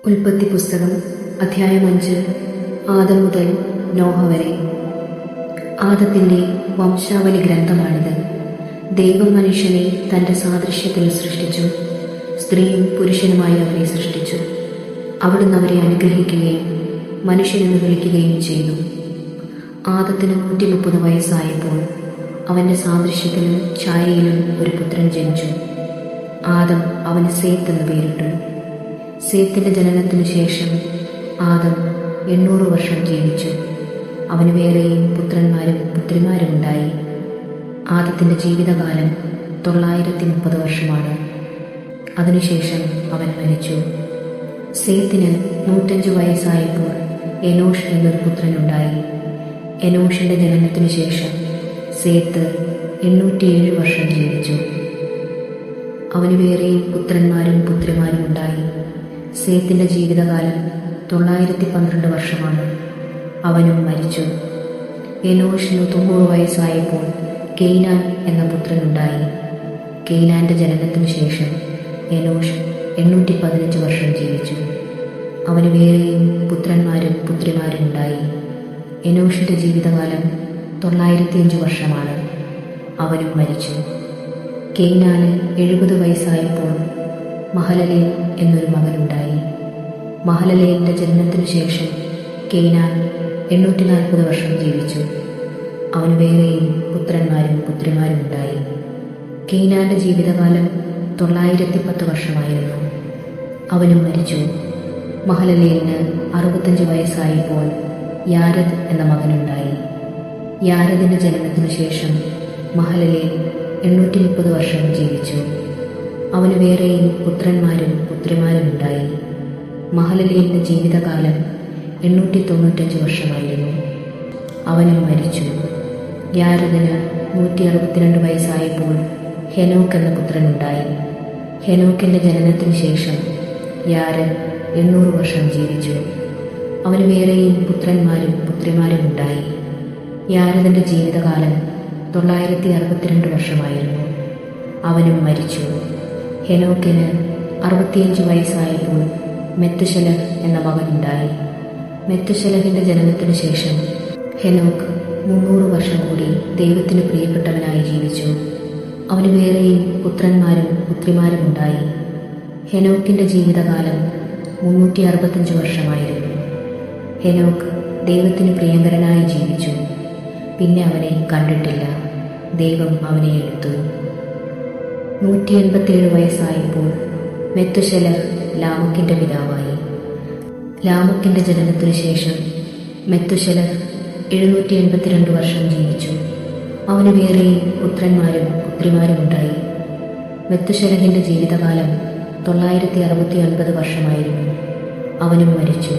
ഉൽപ്പത്തി പുസ്തകം അധ്യായം 5 ആദം മുതൽ നോഹ വരെ. ആദത്തിന്റെ വംശാവലി ഗ്രന്ഥമാണിത്. ദൈവം മനുഷ്യനെ തന്റെ സാദൃശ്യത്തിൽ സൃഷ്ടിച്ചു. സ്ത്രീയും പുരുഷനുമായി അവരെ സൃഷ്ടിച്ചു. അവിടുന്ന് അവരെ അനുഗ്രഹിക്കുകയും മനുഷ്യനെന്ന് വിളിക്കുകയും ചെയ്തു. ആദത്തിന് 130 വയസ്സായപ്പോൾ അവന്റെ സാദൃശ്യത്തിലും ഛായയിലും ഒരു പുത്രൻ ജനിച്ചു. ആദം അവന് സേത്ത് എന്ന് പേരിട്ടു. സേത്തിന്റെ ജനനത്തിനു ശേഷം ആദം 800 വർഷം ജീവിച്ചു. അവന് വേറെയും പുത്രന്മാരും പുത്രിമാരും ഉണ്ടായി. ആദത്തിന്റെ ജീവിതകാലം 930 വർഷമാണ്. അതിനുശേഷം അവൻ മരിച്ചു. സേത്തിന് 105 വയസ്സായപ്പോൾ എനോഷ് എന്നൊരു പുത്രനുണ്ടായി. എനോഷിന്റെ ജനനത്തിനു ശേഷം സേത്ത് 807 വർഷം ജീവിച്ചു. അവന് വേറെയും പുത്രന്മാരും പുത്രിമാരും ഉണ്ടായി. സേത്തിന്റെ ജീവിതകാലം 912 വർഷമാണ്. അവനും മരിച്ചു. എനോഷിന് 90 വയസ്സായപ്പോൾ കെയ്നാൻ എന്ന പുത്രനുണ്ടായി. കെയ്നാന്റെ ജനനത്തിനു ശേഷം എനോഷ് 815 വർഷം ജീവിച്ചു. അവന് വേറെയും പുത്രന്മാരും പുത്രിമാരും ഉണ്ടായി. എനോഷിന്റെ ജീവിതകാലം 905 വർഷമാണ്. അവനും മരിച്ചു. കെയ്നാന് 70 വയസ്സായപ്പോൾ മഹലലേൽ എന്നൊരു മകനുണ്ടായി. മഹലലേലിന്റെ ജനനത്തിനു ശേഷം കെയ്നാൻ 840 വർഷം ജീവിച്ചു. അവന് വേറെയും പുത്രന്മാരും പുത്രിമാരും ഉണ്ടായി. കെയ്നാന്റെ ജീവിതകാലം 910 വർഷമായിരുന്നു. അവനും മരിച്ചു. മഹലലേലിന് 65 വയസ്സായപ്പോൾ യാരദ് എന്ന മകനുണ്ടായി. യാരദിന്റെ ജനനത്തിനു ശേഷം മഹലലേൽ 830 വർഷം ജീവിച്ചു. അവന് വേറെയും പുത്രന്മാരും പുത്രിമാരും ഉണ്ടായി. മഹലലേലിന്റെ ജീവിതകാലം 895 വർഷമായിരുന്നു. അവനും മരിച്ചു. യാരദിന് 162 വയസ്സായപ്പോൾ ഹെനോക്ക് എന്ന പുത്രനുണ്ടായി. ഹെനോക്കിന്റെ ജനനത്തിനു ശേഷം യാരദ് 800 വർഷം ജീവിച്ചു. അവന് വേറെയും പുത്രന്മാരും പുത്രിമാരും ഉണ്ടായി. യാരദിന്റെ ജീവിതകാലം 962 വർഷമായിരുന്നു. അവനും മരിച്ചു. ഹെനോക്കിന് 65 വയസ്സായപ്പോൾ മെത്തുശലഹ് എന്ന മകനുണ്ടായി. മെത്തുശലഹിന്റെ ജനനത്തിനു ശേഷം ഹെനോക്ക് 300 വർഷം കൂടി ദൈവത്തിന് പ്രിയപ്പെട്ടവനായി ജീവിച്ചു. അവന് വേറെയും പുത്രന്മാരും പുത്രിമാരും ഉണ്ടായി. ഹെനോക്കിന്റെ ജീവിതകാലം 365 വർഷമായിരുന്നു. ഹെനോക്ക് ദൈവത്തിന് പ്രിയങ്കരനായി ജീവിച്ചു. പിന്നെ അവനെ കണ്ടിട്ടില്ല. ദൈവം അവനെ എടുത്തു. 187 വയസ്സായപ്പോൾ മെത്തുശലഹ് ലാമക്കിന്റെ പിതാവായി. ലാമക്കിന്റെ ജനനത്തിനു ശേഷം മെത്തുശലഹ് 782 വർഷം ജീവിച്ചു. അവന് വേറെയും പുത്രന്മാരും പുത്രിമാരും ഉണ്ടായി. മെത്തുശലഹിന്റെ ജീവിതകാലം 969 വർഷമായിരുന്നു. അവനും മരിച്ചു.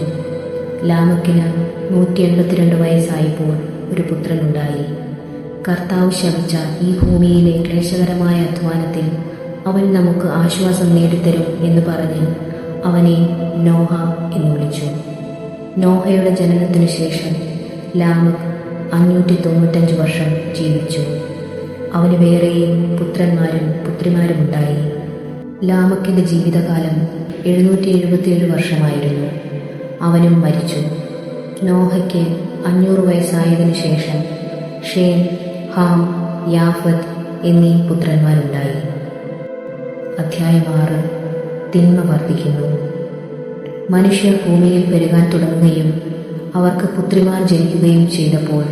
ലാമക്കിന് 182 വയസ്സായപ്പോൾ ഒരു പുത്രനുണ്ടായി. കർത്താവ് ശപിച്ച ഈ ഭൂമിയിലെ ക്ലേശകരമായ അധ്വാനത്തിൽ അവൻ നമുക്ക് ആശ്വാസം നേടിത്തരും എന്ന് പറഞ്ഞ് അവനെ നോഹ എന്ന് വിളിച്ചു. നോഹയുടെ ജനനത്തിനു ശേഷം ലാമക് 595 വർഷം ജീവിച്ചു. അവന് വേറെയും പുത്രന്മാരും പുത്രിമാരും ഉണ്ടായി. ലാമക്കിന്റെ ജീവിതകാലം 777 വർഷമായിരുന്നു. അവനും മരിച്ചു. നോഹയ്ക്ക് 500 വയസ്സായതിനു ശേഷം ഷേം, ഹാം, യാഫത്ത് എന്നീ പുത്രന്മാരുണ്ടായി. അധ്യായം 6 തിന്മ വർദ്ധിക്കുന്നു. മനുഷ്യർ ഭൂമിയിൽ പെരുകാൻ തുടങ്ങുകയും അവർക്ക് പുത്രിമാർ ജനിക്കുകയും ചെയ്തപ്പോൾ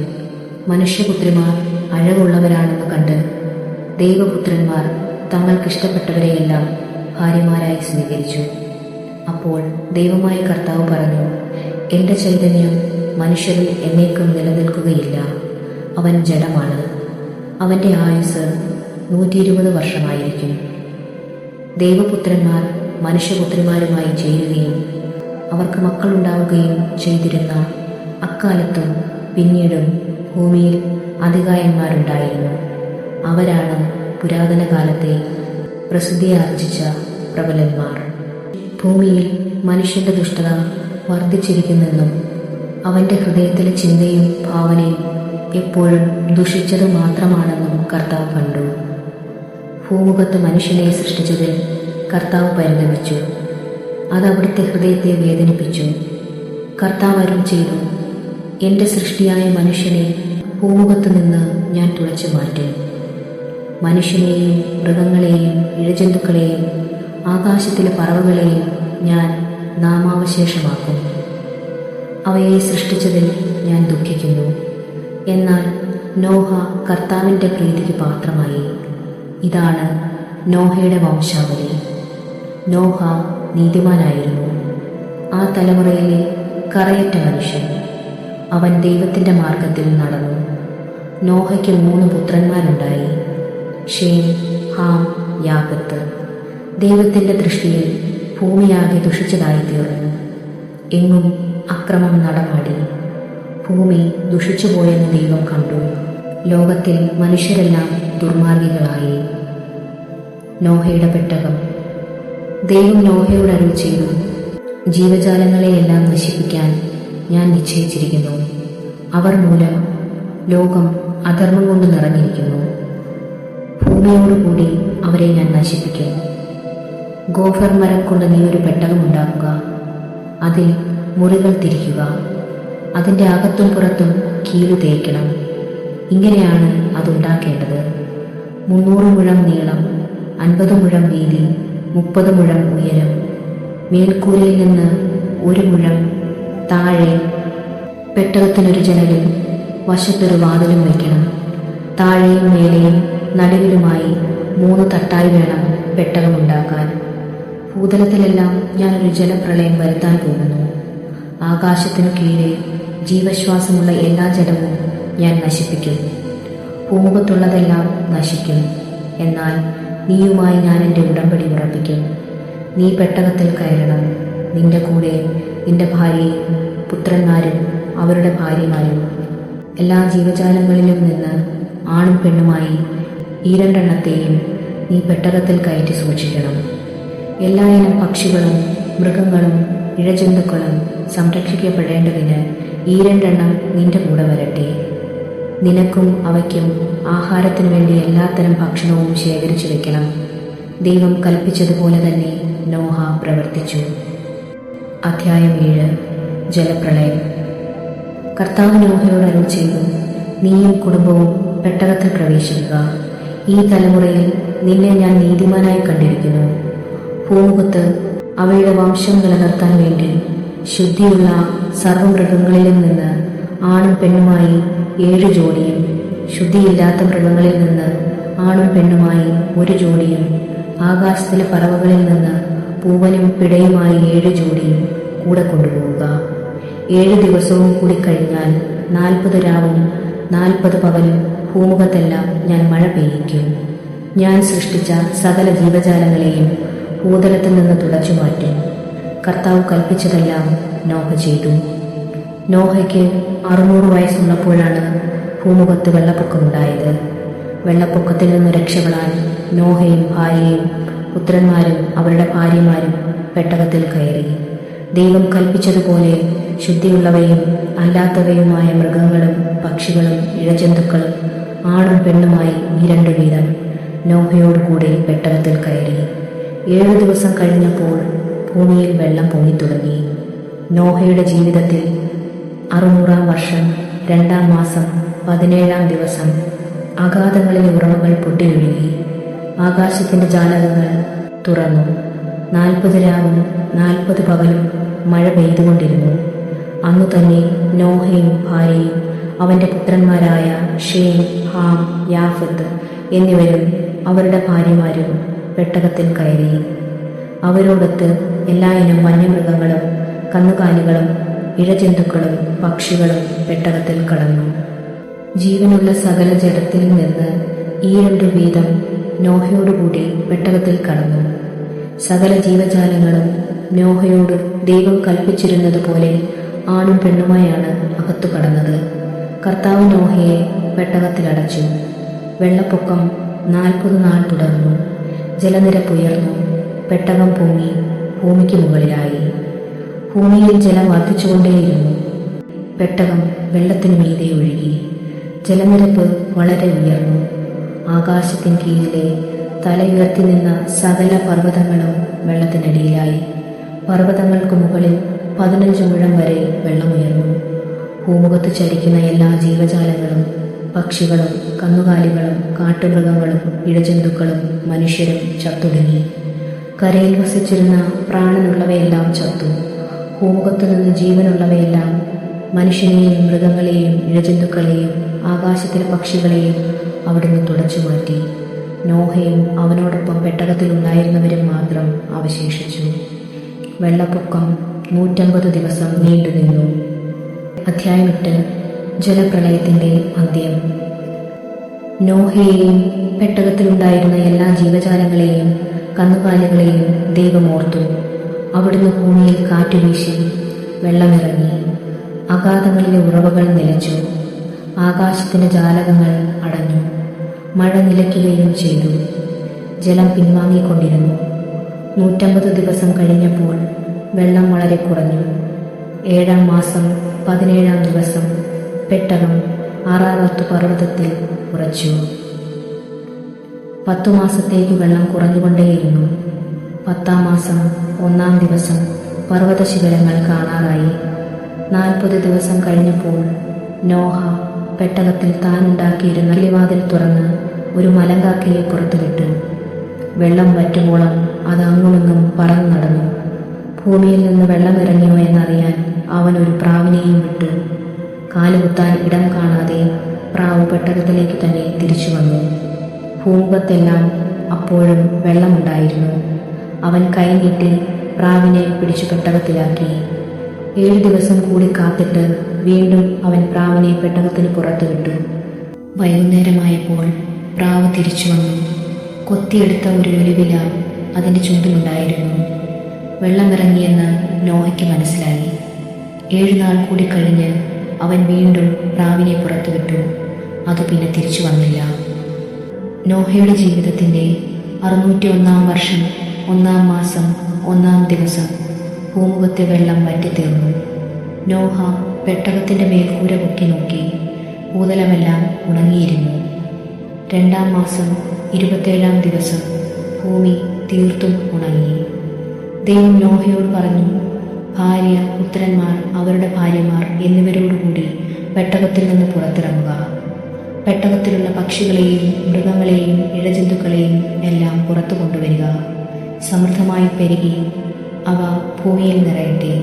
മനുഷ്യപുത്രിമാർ അഴകുള്ളവരാണെന്ന് കണ്ട് ദൈവപുത്രന്മാർ തങ്ങൾക്കിഷ്ടപ്പെട്ടവരെയെല്ലാം ഭാര്യമാരായി സ്വീകരിച്ചു. അപ്പോൾ ദൈവമായ കർത്താവ് പറഞ്ഞു, എൻ്റെ ചൈതന്യം മനുഷ്യരിൽ എന്നേക്കും നിലനിൽക്കുകയില്ല. അവൻ ജഡമാണ്. അവൻ്റെ ആയുസ് 120 വർഷമായിരിക്കും. ദൈവപുത്രന്മാർ മനുഷ്യപുത്രിമാരുമായി ചേരുകയും അവർക്ക് മക്കളുണ്ടാവുകയും ചെയ്തിരുന്ന അക്കാലത്തും പിന്നീടും ഭൂമിയിൽ അതികായന്മാരുണ്ടായിരുന്നു. അവരാണ് പുരാതന കാലത്തെ പ്രസിദ്ധിയാർജിച്ച പ്രബലന്മാർ. ഭൂമിയിൽ മനുഷ്യന്റെ ദുഷ്ടത വർദ്ധിച്ചിരിക്കുന്നെന്നും അവന്റെ ഹൃദയത്തിലെ ചിന്തയും ഭാവനയും എപ്പോഴും ദുഷിച്ചത് മാത്രമാണെന്നും കർത്താവ് കണ്ടു. ഭൂമുഖത്ത് മനുഷ്യനെ സൃഷ്ടിച്ചതിൽ കർത്താവ് പരിതപിച്ചു. അത് അവിടുത്തെ ഹൃദയത്തെ വേദനിപ്പിച്ചു. കർത്താവ് അരുൾ ചെയ്തു, എൻ്റെ സൃഷ്ടിയായ മനുഷ്യനെ ഭൂമുഖത്തു നിന്ന് ഞാൻ തുടച്ചു മാറ്റും. മനുഷ്യനെയും മൃഗങ്ങളെയും ഇഴജന്തുക്കളെയും ആകാശത്തിലെ പറവകളെയും ഞാൻ നാമാവശേഷമാക്കും. അവയെ സൃഷ്ടിച്ചതിൽ ഞാൻ ദുഃഖിക്കുന്നു. എന്നാൽ നോഹ കർത്താവിൻ്റെ പ്രീതിക്ക് പാത്രമായി. ഇതാണ് നോഹയുടെ വംശാവലി. നോഹ നീതിമാനായിരുന്നു, ആ തലമുറയിലെ കറയറ്റ മനുഷ്യൻ. അവൻ ദൈവത്തിൻ്റെ മാർഗത്തിൽ നടന്നു. നോഹയ്ക്ക് 3 പുത്രന്മാരുണ്ടായി, ഷേം, ഹാം, യാഫത്ത്. ദൈവത്തിൻ്റെ ദൃഷ്ടിയിൽ ഭൂമിയാകെ ദുഷിച്ചതായിത്തീർന്നു. എങ്ങും അക്രമം നടമാടി. ഭൂമി ദുഷിച്ചുപോയെന്ന് ദൈവം കണ്ടു. ലോകത്തിൽ മനുഷ്യരെല്ലാം ദുർമാർഗികളായി. നോഹയുടെ പെട്ടകം. ദൈവം നോഹയോട് അരുൾ ചെയ്തു, ജീവജാലങ്ങളെയെല്ലാം നശിപ്പിക്കാൻ ഞാൻ നിശ്ചയിച്ചിരിക്കുന്നു. അവർ മൂലം ലോകം അധർമ്മം കൊണ്ട് നിറഞ്ഞിരിക്കുന്നു. ഭൂമിയോടുകൂടി അവരെ ഞാൻ നശിപ്പിക്കും. ഗോഫർ മരം കൊണ്ട് നീ ഒരു പെട്ടകമുണ്ടാക്കുക. അതിൽ മുറികൾ തിരിക്കുക. അതിൻ്റെ അകത്തും പുറത്തും കീലു തേക്കണം. ഇങ്ങനെയാണ് അതുണ്ടാക്കേണ്ടത്. 300 മുഴം നീളം, 50 മുഴം വീതി, 30 മുഴം ഉയരം. മേൽക്കൂരയിൽ നിന്ന് 1 മുഴം താഴെ പെട്ടകത്തിനൊരു ജനലും വശത്തൊരു വാതിലും വയ്ക്കണം. താഴെയും മേലെയും നടുവിലുമായി 3 തട്ടായി വേണം പെട്ടകമുണ്ടാക്കാൻ. ഭൂതലത്തിലെല്ലാം ഞാനൊരു ജലപ്രളയം വരുത്താൻ പോകുന്നു. ആകാശത്തിനു കീഴെ ജീവശ്വാസമുള്ള എല്ലാ ജലവും ഞാൻ നശിപ്പിക്കും. ഭൂമുഖത്തുള്ളതെല്ലാം നശിക്കും. എന്നാൽ നീയുമായി ഞാൻ എൻ്റെ ഉടമ്പടി ഉറപ്പിക്കും. നീ പെട്ടകത്തിൽ കയറണം. നിന്റെ കൂടെ നിന്റെ ഭാര്യയും പുത്രന്മാരും അവരുടെ ഭാര്യമാരും. എല്ലാ ജീവജാലങ്ങളിലും നിന്ന് ആണും പെണ്ണുമായി ഈ 2 എണ്ണത്തെയും നീ പെട്ടകത്തിൽ കയറ്റി സൂക്ഷിക്കണം. എല്ലാ ഇനം പക്ഷികളും മൃഗങ്ങളും ഇഴജന്തുക്കളും സംരക്ഷിക്കപ്പെടേണ്ടതിന് ഈ 2 എണ്ണം നിന്റെ കൂടെ വരട്ടെ. നിനക്കും അവയ്ക്കും ആഹാരത്തിനു വേണ്ടി എല്ലാത്തരം ഭക്ഷണവും ശേഖരിച്ചു വെക്കണം. ദൈവം കൽപ്പിച്ചതുപോലെ തന്നെ നോഹ പ്രവർത്തിച്ചു. അധ്യായം 7. ജലപ്രളയം. കർത്താവ് നോഹയോട് അരുൾ ചെയ്തു, നീയും കുടുംബവും പെട്ടകത്തിൽ പ്രവേശിക്കുക. ഈ തലമുറയിൽ നിന്നെ ഞാൻ നീതിമാനായി കണ്ടിരിക്കുന്നു. ഭൂമുഖത്ത് അവയുടെ വംശം നിലനിർത്താൻ വേണ്ടി ശുദ്ധിയുള്ള സർവ്വമൃഗങ്ങളിലും നിന്ന് ആണും പെണ്ണുമായി 7 ജോഡിയും, ശുദ്ധിയില്ലാത്ത മൃഗങ്ങളിൽ നിന്ന് ആണും പെണ്ണുമായി 1 ജോഡിയും, ആകാശത്തിലെ പറവകളിൽ നിന്ന് പൂവനും പിടയുമായി 7 ജോഡിയും കൂടെ കൊണ്ടുപോവുക. 7 ദിവസവും കൂടി കഴിഞ്ഞാൽ 40 രാവും 40 പകലും ഭൂമുഖത്തെല്ലാം ഞാൻ മഴ പെയ്യിക്കും. ഞാൻ സൃഷ്ടിച്ച സകല ജീവജാലങ്ങളെയും ഭൂതലത്തിൽ നിന്ന് തുടച്ചു മാറ്റും. കർത്താവ് കൽപ്പിച്ചതെല്ലാം നോഹ ചെയ്തു. നോഹയ്ക്ക് 600 വയസ്സുള്ളപ്പോഴാണ് ഭൂമുഖത്ത് വെള്ളപ്പൊക്കമുണ്ടായത്. വെള്ളപ്പൊക്കത്തിൽ നിന്ന് രക്ഷപ്പെടാൻ നോഹയും ഭാര്യയും പുത്രന്മാരും അവരുടെ ഭാര്യമാരും പെട്ടകത്തിൽ കയറി. ദൈവം കൽപ്പിച്ചതുപോലെ ശുദ്ധിയുള്ളവയും അല്ലാത്തവയുമായ മൃഗങ്ങളും പക്ഷികളും ഇഴജന്തുക്കളും ആണും പെണ്ണുമായി 2 വീതം നോഹയോടുകൂടി പെട്ടകത്തിൽ കയറി. 7 ദിവസം കഴിഞ്ഞപ്പോൾ ഭൂമിയിൽ വെള്ളം പൊങ്ങിത്തുടങ്ങി. നോഹയുടെ ജീവിതത്തിൽ 600-ാം വർഷം 2-ാം മാസം 17-ാം ദിവസം അഗാധങ്ങളിലെ ഉറവകൾ പൊട്ടിയൊഴുകി. ആകാശത്തിൻ്റെ ജാലകങ്ങൾ തുറന്നു. 40 രാവും 40 പകലും മഴ പെയ്തുകൊണ്ടിരുന്നു. അന്നു തന്നെ നോഹയും ഭാര്യയും അവൻ്റെ പുത്രന്മാരായ ഷേം, ഹാം, യാഫത്ത് എന്നിവരും അവരുടെ ഭാര്യമാരും പെട്ടകത്തിൽ കയറി. അവരോടൊത്ത് എല്ലാ ഇനം വന്യമൃഗങ്ങളും കന്നുകാലികളും ഇഴജന്തുക്കളും പക്ഷികളും പെട്ടകത്തിൽ കടന്നു. ജീവനുള്ള സകല ജഡത്തിൽ നിന്ന് ഈ 2 വീതം നോഹയോടുകൂടി പെട്ടകത്തിൽ കടന്നു. സകല ജീവജാലങ്ങളും നോഹയോട് ദൈവം കൽപ്പിച്ചിരുന്നതുപോലെ ആണും പെണ്ണുമായാണ് അകത്തു കടന്നത്. കർത്താവ് നോഹയെ പെട്ടകത്തിലടച്ചു. വെള്ളപ്പൊക്കം 40 നാൾ തുടർന്നു. ജലനിരപ്പ് ഉയർന്നു. പെട്ടകം പൊങ്ങി ഭൂമിക്ക് മുകളിലായി. ഭൂമിയിൽ ജലം വർദ്ധിച്ചുകൊണ്ടേയിരുന്നു. പെട്ടകം വെള്ളത്തിനു മീതെ ഒഴുകി. ജലനിരപ്പ് വളരെ ഉയർന്നു. ആകാശത്തിന് കീഴിലെ തലയുയർത്തി നിന്ന സകല പർവ്വതങ്ങളും വെള്ളത്തിനടിയിലായി. പർവ്വതങ്ങൾക്ക് മുകളിൽ 15 മുഴം വരെ വെള്ളമുയർന്നു. ഭൂമുഖത്ത് ചരിക്കുന്ന എല്ലാ ജീവജാലങ്ങളും, പക്ഷികളും കന്നുകാലികളും കാട്ടുമൃഗങ്ങളും ഇഴജന്തുക്കളും മനുഷ്യരും ചത്തൊടുങ്ങി. കരയിൽ വസിച്ചിരുന്ന പ്രാണനുള്ളവയെല്ലാം ചത്തു. ഭൂമുഖത്തു നിന്ന് ജീവനുള്ളവയെല്ലാം, മനുഷ്യനെയും മൃഗങ്ങളെയും ഇഴജന്തുക്കളെയും ആകാശത്തിലെ പക്ഷികളെയും അവിടുന്ന് തുടച്ചു മാറ്റി. നോഹയും അവനോടൊപ്പം പെട്ടകത്തിലുണ്ടായിരുന്നവരും മാത്രം അവശേഷിച്ചു. വെള്ളപ്പൊക്കം 150 ദിവസം നീണ്ടുനിന്നു. അധ്യായം 8. ജലപ്രളയത്തിന്റെ അന്ത്യം. നോഹയെയും പെട്ടകത്തിലുണ്ടായിരുന്ന എല്ലാ ജീവജാലങ്ങളെയും കന്നുകാലികളെയും ദൈവം ഓർത്തു. അവിടുന്ന് ഭൂമിയിൽ കാറ്റുവീശി, വെള്ളമിറങ്ങി, അഗാധങ്ങളിലെ ഉറവകൾ നിലച്ചു, ആകാശത്തിന്റെ ജാലകങ്ങൾ അടഞ്ഞു, മഴ നിലയ്ക്കുകയും ചെയ്തു. ജലം പിൻവാങ്ങിക്കൊണ്ടിരുന്നു. 150 ദിവസം കഴിഞ്ഞപ്പോൾ വെള്ളം വളരെ കുറഞ്ഞു. 7-ാം മാസം 17-ാം ദിവസം പെട്ടകം അറാറത്ത് പർവ്വതത്തിൽ ഉറച്ചു. 10 മാസത്തേക്ക് വെള്ളം കുറഞ്ഞുകൊണ്ടേയിരുന്നു. 10-ാം മാസം 1-ാം ദിവസം പർവ്വത ശിഖരങ്ങൾ കാണാറായി. 40 ദിവസം കഴിഞ്ഞപ്പോൾ നോഹ പെട്ടകത്തിൽ താനുണ്ടാക്കിയിരുന്ന കിളിവാതിൽ തുറന്ന് ഒരു മലങ്കാക്കയെ പുറത്തുവിട്ടു. വെള്ളം വറ്റുമ്പോളം അത് അങ്ങുമിങ്ങും പറന്നു നടന്നു. ഭൂമിയിൽ നിന്ന് വെള്ളമിറങ്ങിയോ എന്നറിയാൻ അവൻ ഒരു പ്രാവിനെയും വിട്ടു. കാലുകുത്താൻ ഇടം കാണാതെ പ്രാവ് പെട്ടകത്തിലേക്ക് തന്നെ തിരിച്ചു വന്നു. ഭൂമുഖത്തെല്ലാം അപ്പോഴും വെള്ളമുണ്ടായിരുന്നു. അവൻ കൈനീട്ടി പ്രാവിനെ പിടിച്ചു പെട്ടകത്തിലാക്കി. 7 ദിവസം കൂടി കാത്തിട്ട് വീണ്ടും അവൻ പ്രാവിനെ പെട്ടകത്തിന് പുറത്തു വിട്ടു. വൈകുന്നേരമായപ്പോൾ പ്രാവ് തിരിച്ചു വന്നു. കൊത്തിയെടുത്ത ഒരു ഒലിവില അതിൻ്റെ ചുണ്ടിലുണ്ടായിരുന്നു. വെള്ളമിറങ്ങിയെന്ന് നോഹയ്ക്ക് മനസ്സിലായി. 7 നാൾ കൂടി കഴിഞ്ഞ് അവൻ വീണ്ടും പ്രാവിനെ പുറത്തുവിട്ടു. അത് പിന്നെ തിരിച്ചു വന്നില്ല. നോഹയുടെ ജീവിതത്തിൻ്റെ 601-ാം വർഷം 1-ാം മാസം 1-ാം ദിവസം ഭൂമുഖത്തെ വെള്ളം വറ്റിത്തീർന്നു. നോഹ പെട്ടകത്തിൻ്റെ മേൽക്കൂര പൊക്കി നോക്കി. ഭൂതലമെല്ലാം ഉണങ്ങിയിരുന്നു. 2-ാം മാസം 27-ാം ദിവസം ഭൂമി തീർത്തും ഉണങ്ങി. ദൈവം നോഹയോട് പറഞ്ഞു, ഭാര്യ, പുത്രന്മാർ, അവരുടെ ഭാര്യമാർ എന്നിവരോടുകൂടി പെട്ടകത്തിൽ നിന്ന് പുറത്തിറങ്ങുക. പെട്ടകത്തിലുള്ള പക്ഷികളെയും മൃഗങ്ങളെയും ഇഴജന്തുക്കളെയും എല്ലാം പുറത്തു കൊണ്ടുവരിക. സമൃദ്ധമായി പെരുകി അവ ഭൂമിയിൽ നിറയട്ടെ.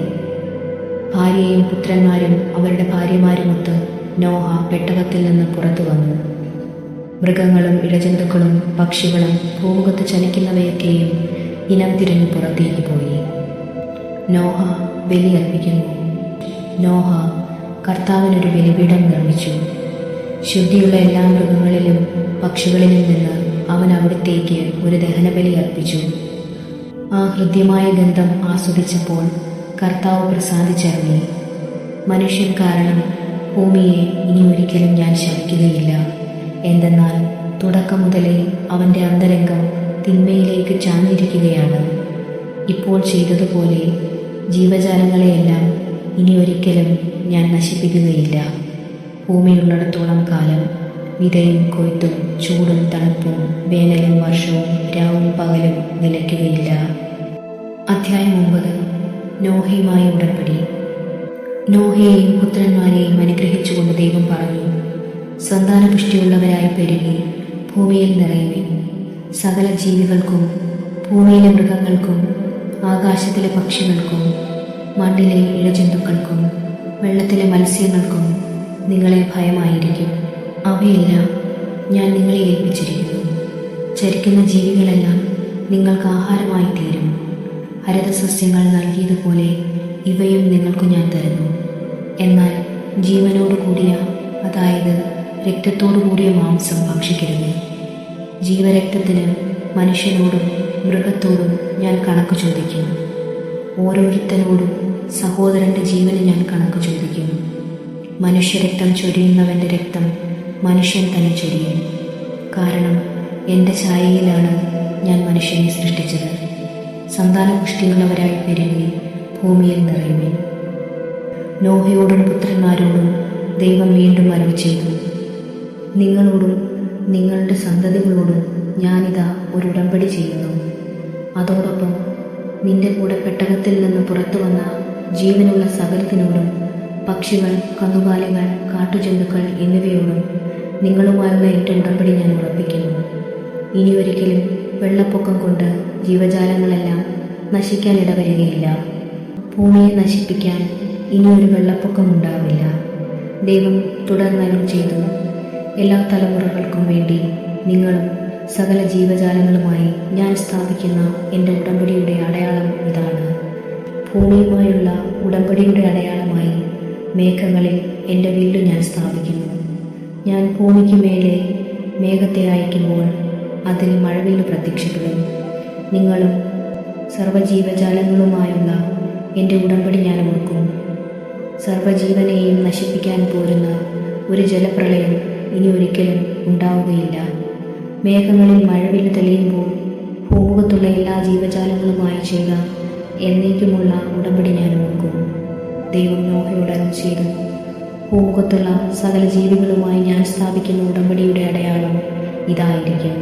ഭാര്യയും പുത്രന്മാരും അവരുടെ ഭാര്യമാരുമൊത്ത് നോഹ പെട്ടകത്തിൽ നിന്ന് പുറത്തു വന്നു. മൃഗങ്ങളും ഇഴജന്തുക്കളും പക്ഷികളും ഭൂമുഖത്ത് ചലിക്കുന്നവയൊക്കെയും ഇനം തിരിഞ്ഞു പുറത്തേക്ക് പോയി. നോഹ ബലിയർപ്പിക്കുന്നു. നോഹ കർത്താവിനൊരു ബലിപീഠം നിർമ്മിച്ചു. ശുദ്ധിയുള്ള എല്ലാ മൃഗങ്ങളിലും പക്ഷികളിലും നിന്ന് അവൻ അവിടത്തേക്ക് ഒരു ദഹനബലി അർപ്പിച്ചു. ആ ഹൃദ്യമായ ഗന്ധം ആസ്വദിച്ചപ്പോൾ കർത്താവ് പ്രസാദിച്ചറിഞ്ഞു. മനുഷ്യൻ കാരണം ഭൂമിയെ ഇനി ഒരിക്കലും ഞാൻ ശപിക്കുകയില്ല. എന്തെന്നാൽ തുടക്കം മുതലേ അവൻ്റെ അന്തരംഗം തിന്മയിലേക്ക് ചാഞ്ഞിരിക്കുകയാണ്. ഇപ്പോൾ ചെയ്തതുപോലെ ജീവജാലങ്ങളെയെല്ലാം ഇനി ഒരിക്കലും ഞാൻ നശിപ്പിക്കുകയില്ല. ഭൂമിയുള്ളിടത്തോളം കാലം വിതയും കൊയ്ത്തും ചൂടും തണുപ്പും വേനലും വർഷവും രാവും പകലും നിലയ്ക്കുകയില്ല. അധ്യായം 9. നോഹയുമായി ഉടമ്പടി. നോഹയെയും പുത്രന്മാരെയും അനുഗ്രഹിച്ചുകൊണ്ട് ദൈവം പറഞ്ഞു, സന്താനപുഷ്ടിയുള്ളവരായി പെരുകി ഭൂമിയിൽ നിറയുവിൻ. സകല ജീവികൾക്കും, ഭൂമിയിലെ മൃഗങ്ങൾക്കും, ആകാശത്തിലെ പക്ഷികൾക്കും, മണ്ണിലെ ഇഴജന്തുക്കൾക്കും, വെള്ളത്തിലെ മത്സ്യങ്ങൾക്കും നിങ്ങളെ ഭയമായിരിക്കും. അവയെല്ലാം ഞാൻ നിങ്ങളെ ഏൽപ്പിച്ചിരിക്കുന്നു. ചരിക്കുന്ന ജീവികളെല്ലാം നിങ്ങൾക്ക് ആഹാരമായി തീരും. ഹരിതസസ്യങ്ങൾ നൽകിയതുപോലെ ഇവയും നിങ്ങൾക്ക് ഞാൻ തരുന്നു. എന്നാൽ ജീവനോടു കൂടിയ, അതായത് രക്തത്തോടു കൂടിയ മാംസം ഭക്ഷിക്കരുത്. ജീവരക്തത്തിന് മനുഷ്യനോടും മൃഗത്തോടും ഞാൻ കണക്ക് ചോദിക്കും. ഓരോരുത്തരോടും സഹോദരൻ്റെ ജീവന് ഞാൻ കണക്ക് ചോദിക്കും. മനുഷ്യരക്തം ചൊരിയുന്നവൻ്റെ രക്തം മനുഷ്യൻ തന്നെ ചൊരിയും. കാരണം എൻ്റെ ഛായയിലാണ് ഞാൻ മനുഷ്യനെ സൃഷ്ടിച്ചത്. സന്താനപുഷ്ടിയുള്ളവരായി പെരുകി ഭൂമിയിൽ നിറയുവിൻ. നോഹയോടും പുത്രന്മാരോടും ദൈവം വീണ്ടും അരുളി ചെയ്തു, നിങ്ങളോടും നിങ്ങളുടെ സന്തതികളോടും ഞാനിതാ ഒരു ഉടമ്പടി ചെയ്യുന്നു. അതോടൊപ്പം നിന്റെ കൂടെ പെട്ടകത്തിൽ നിന്ന് പുറത്തു വന്ന ജീവനുള്ള സകലത്തിനോടും, പക്ഷികൾ, കന്നുകാലികൾ, കാട്ടുജന്തുക്കൾ എന്നിവയോടും നിങ്ങളുമായുള്ള എൻ്റെ ഉടമ്പടി ഞാൻ ഉറപ്പിക്കുന്നു. ഇനിയൊരിക്കലും വെള്ളപ്പൊക്കം കൊണ്ട് ജീവജാലങ്ങളെല്ലാം നശിക്കാൻ ഇടവരികയില്ല. ഭൂമിയെ നശിപ്പിക്കാൻ ഇനിയൊരു വെള്ളപ്പൊക്കം ഉണ്ടാവില്ല. ദൈവം തുടർന്നരുൾ ചെയ്തു, എല്ലാ തലമുറകൾക്കും വേണ്ടി നിങ്ങളും സകല ജീവജാലങ്ങളുമായി ഞാൻ സ്ഥാപിക്കുന്ന എൻ്റെ ഉടമ്പടിയുടെ അടയാളം ഇതാണ്. ഭൂമിയുമായുള്ള ഉടമ്പടിയുടെ അടയാളമായി മേഘങ്ങളിൽ എൻ്റെ വില്ല് ഞാൻ സ്ഥാപിക്കുന്നു. ഞാൻ ഭൂമിക്ക് മേലെ മേഘത്തെ അയക്കുമ്പോൾ അതിൽ മഴവില്ല് പ്രത്യക്ഷപ്പെടും. നിങ്ങളും സർവ്വജീവജാലങ്ങളുമായുള്ള എൻ്റെ ഉടമ്പടി ഞാൻ ഓർക്കും. സർവ്വജീവനെയും നശിപ്പിക്കാൻ പോരുന്ന ഒരു ജലപ്രളയം ഇനി ഒരിക്കലും ഉണ്ടാവുകയില്ല. മേഘങ്ങളിൽ മഴവില്ല് തെളിയുമ്പോൾ ഭൂമുഖത്തുള്ള എല്ലാ ജീവജാലങ്ങളുമായി ചെയ്ത എന്നേക്കുമുള്ള ഉടമ്പടി ഞാൻ ഓർക്കും. ദൈവം നോഹയോട് അരുൾ ചെയ്തു, ഭൂമുഖത്തുള്ള സകല ജീവികളുമായി ഞാൻ സ്ഥാപിക്കുന്ന ഉടമ്പടിയുടെ അടയാളം ഇതായിരിക്കും.